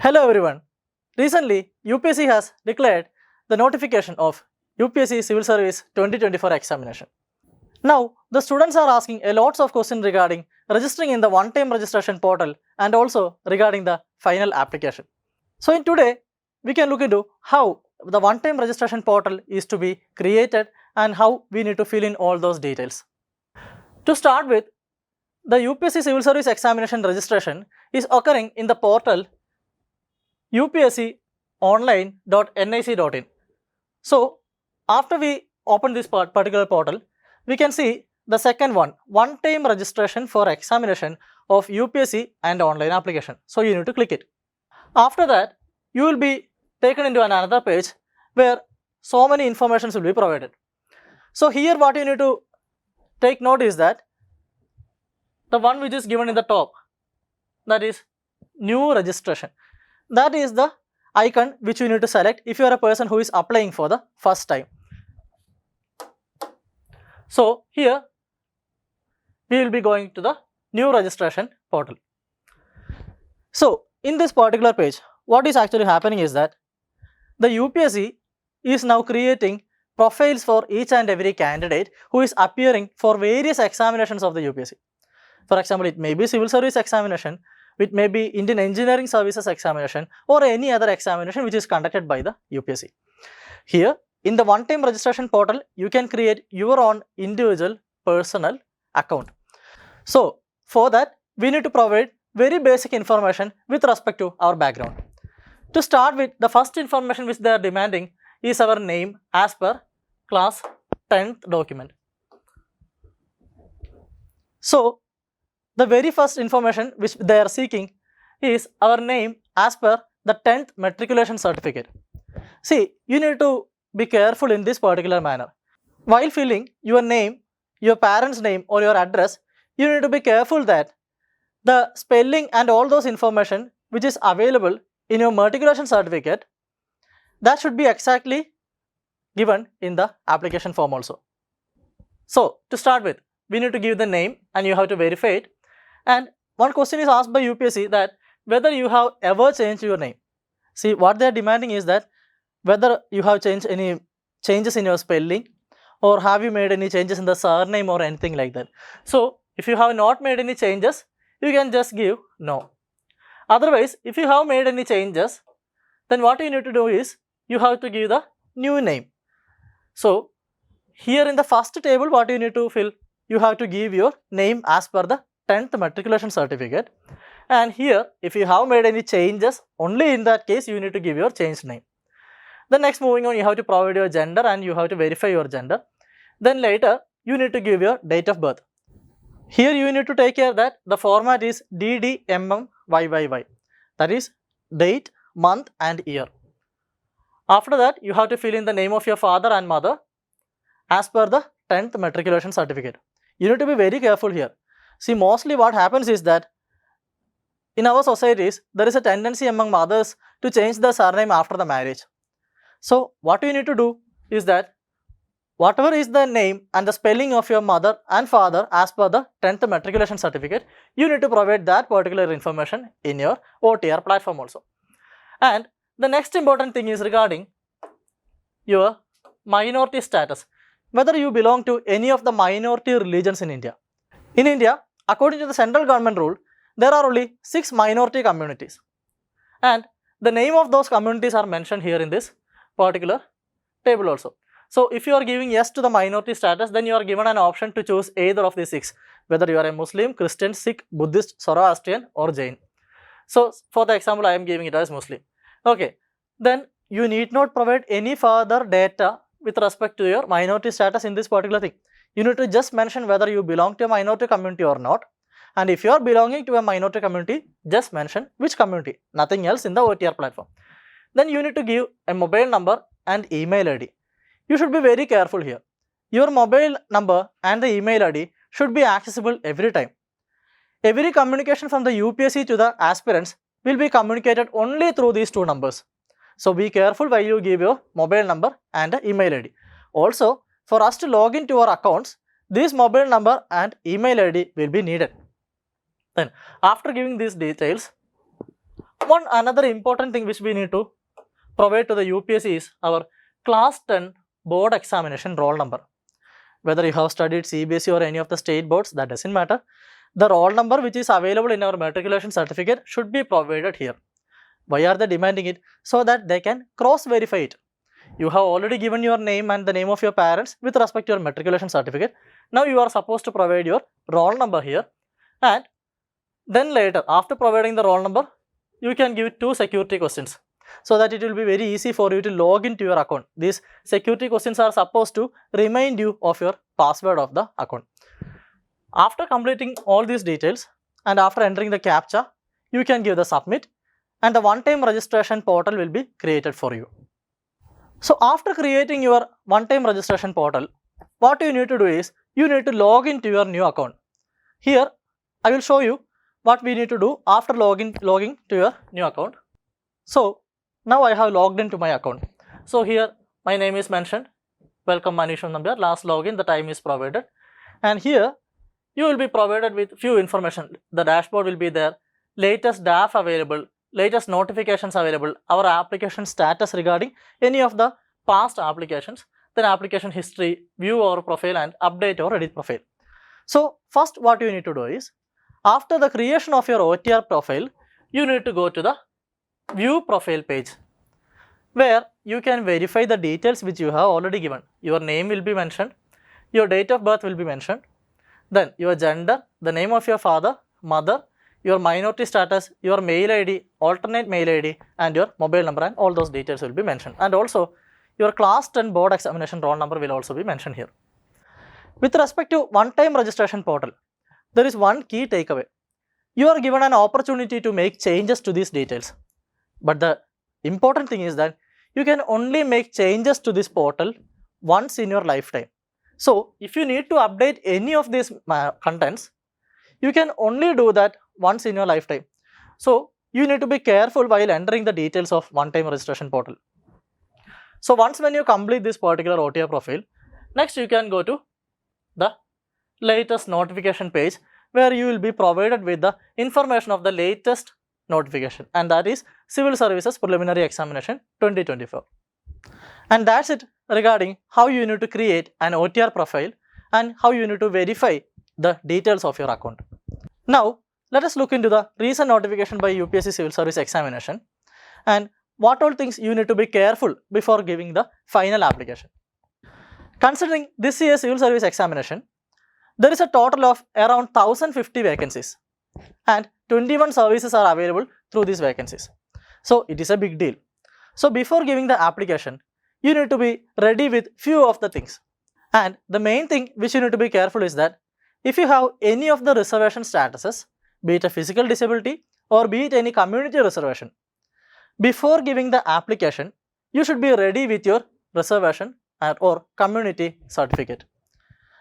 Hello everyone. Recently, UPSC has declared the notification of UPSC Civil Service 2024 examination. Now, the students are asking a lots of questions regarding registering in the one-time registration portal and also regarding the final application. So in today, we can look into how the one-time registration portal is to be created and how we need to fill in all those details. To start with, the UPSC Civil Service examination registration is occurring in the portal upsconline.nic.in. So, after we open this particular portal, we can see the second one-time registration for examination of UPSC and online application. So, you need to click it. After that, you will be taken into another page where so many informations will be provided. So, here what you need to take note is that the one which is given in the top, that is new registration. That is the icon which you need to select if you are a person who is applying for the first time. So here we will be going to the new registration portal. So in this particular page, what is actually happening is that the UPSC is now creating profiles for each and every candidate who is appearing for various examinations of the UPSC. For example, it may be civil service examination, it may be Indian Engineering Services examination or any other examination which is conducted by the UPSC. Here in the one-time registration portal, you can create your own individual personal account. So for that, we need to provide very basic information with respect to our background. To start with, the first information which they are demanding is our name as per class 10th document. So the very first information which they are seeking is our name as per the 10th matriculation certificate. See, you need to be careful in this particular manner. While filling your name, your parents' name or your address, you need to be careful that the spelling and all those information which is available in your matriculation certificate, that should be exactly given in the application form also. So to start with, we need to give the name and you have to verify it. And one question is asked by UPSC that whether you have ever changed your name. See, what they are demanding is that whether you have changed any changes in your spelling or have you made any changes in the surname or anything like that. So if you have not made any changes, you can just give no. Otherwise, if you have made any changes, then what you need to do is you have to give the new name. So here in the first table, what you need to fill, you have to give your name as per the 10th matriculation certificate, and here if you have made any changes, only in that case you need to give your changed name. Then next, moving on, you have to provide your gender and you have to verify your gender. Then later you need to give your date of birth. Here you need to take care that the format is DDMMYYY, that is date, month and year. After that, you have to fill in the name of your father and mother as per the 10th matriculation certificate. You need to be very careful here. See, mostly what happens is that in our societies, there is a tendency among mothers to change the surname after the marriage. So what you need to do is that whatever is the name and the spelling of your mother and father as per the 10th matriculation certificate, you need to provide that particular information in your OTR platform also. And the next important thing is regarding your minority status, whether you belong to any of the minority religions in India. In India, according to the central government rule, there are only 6 minority communities, and the name of those communities are mentioned here in this particular table also. So if you are giving yes to the minority status, then you are given an option to choose either of these 6, whether you are a Muslim, Christian, Sikh, Buddhist, Zoroastrian or Jain. So for the example, I am giving it as Muslim. Okay, then you need not provide any further data with respect to your minority status in this particular thing. You need to just mention whether you belong to a minority community or not. And if you are belonging to a minority community, just mention which community, nothing else in the OTR platform. Then you need to give a mobile number and email ID. You should be very careful here. Your mobile number and the email ID should be accessible every time. Every communication from the UPSC to the aspirants will be communicated only through these 2 numbers. So be careful while you give your mobile number and the email ID. Also, for us to log into our accounts, this mobile number and email ID will be needed. Then after giving these details, One another important thing which we need to provide to the UPSC is our class 10 board examination roll number. Whether you have studied CBSE or any of the state boards, that doesn't matter. The roll number which is available in our matriculation certificate should be provided here. Why are they demanding it? So that they can cross-verify it. You have already given your name and the name of your parents with respect to your matriculation certificate. Now you are supposed to provide your roll number here, and then later, after providing the roll number, you can give 2 security questions so that it will be very easy for you to log into your account. These security questions are supposed to remind you of your password of the account. After completing all these details and after entering the CAPTCHA, you can give the submit, and the one-time registration portal will be created for you. So after creating your one-time registration portal, what you need to do is you need to log into your new account. Here I will show you what we need to do after logging to your new account. So now I have logged into my account. So here my name is mentioned, welcome Maneesh Namibar, last login, the time is provided, and here you will be provided with few information. The dashboard will be there, latest DAF available, latest notifications available, our application status regarding any of the past applications, then application history, view our profile and update or edit profile. So first what you need to do is, after the creation of your OTR profile, you need to go to the view profile page, where you can verify the details which you have already given. Your name will be mentioned, your date of birth will be mentioned, then your gender, the name of your father, mother, your minority status, your mail ID, alternate mail ID and your mobile number, and all those details will be mentioned. And also your class 10 board examination roll number will also be mentioned here. With respect to one-time registration portal, there is one key takeaway. You are given an opportunity to make changes to these details. But the important thing is that you can only make changes to this portal once in your lifetime. So if you need to update any of these contents, you can only do that once in your lifetime. So you need to be careful while entering the details of one-time registration portal. So once when you complete this particular OTR profile, next you can go to the latest notification page, where you will be provided with the information of the latest notification, and that is Civil Services Preliminary Examination 2024. And that's it regarding how you need to create an OTR profile and how you need to verify the details of your account. Now let us look into the recent notification by UPSC Civil Service Examination and what all things you need to be careful before giving the final application. Considering this year's Civil Service Examination, there is a total of around 1050 vacancies and 21 services are available through these vacancies. So it is a big deal. So before giving the application, you need to be ready with few of the things. And the main thing which you need to be careful is that if you have any of the reservation statuses, be it a physical disability or be it any community reservation, before giving the application, you should be ready with your reservation or community certificate.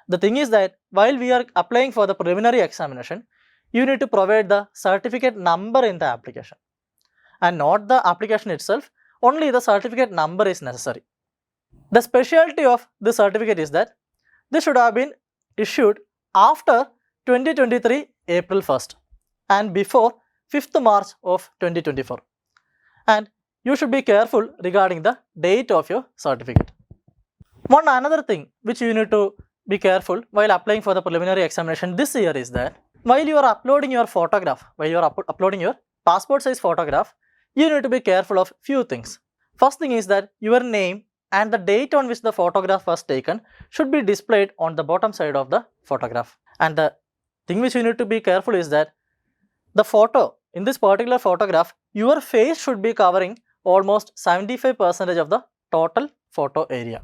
The thing is that while we are applying for the preliminary examination, you need to provide the certificate number in the application and not the application itself, only the certificate number is necessary. The specialty of the certificate is that this should have been issued after 2023 April 1st and before 5th March of 2024. And you should be careful regarding the date of your certificate. One another thing which you need to be careful while applying for the preliminary examination this year is that while you are uploading your photograph, while you are uploading your passport size photograph, you need to be careful of few things. First thing is that your name and the date on which the photograph was taken should be displayed on the bottom side of the photograph. And the thing which you need to be careful is that the photo, in this particular photograph, your face should be covering almost 75% of the total photo area.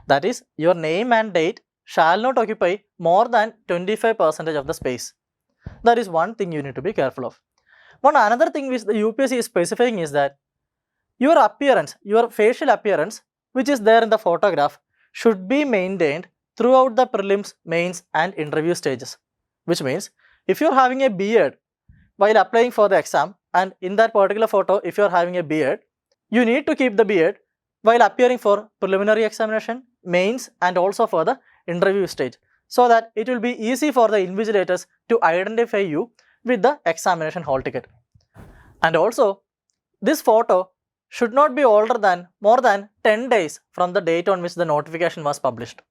That is, your name and date shall not occupy more than 25% of the space. That is one thing you need to be careful of. One another thing which the UPSC is specifying is that your appearance, your facial appearance which is there in the photograph should be maintained throughout the prelims, mains and interview stages. Which means if you are having a beard while applying for the exam and in that particular photo if you are having a beard, you need to keep the beard while appearing for preliminary examination, mains and also for the interview stage, so that it will be easy for the invigilators to identify you with the examination hall ticket. And also, this photo should not be older than more than 10 days from the date on which the notification was published.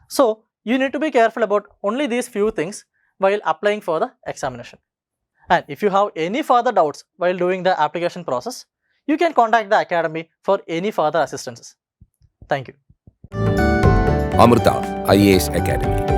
So, you need to be careful about only these few things while applying for the examination. And if you have any further doubts while doing the application process, you can contact the Academy for any further assistance. Thank you. Amrita IAS Academy.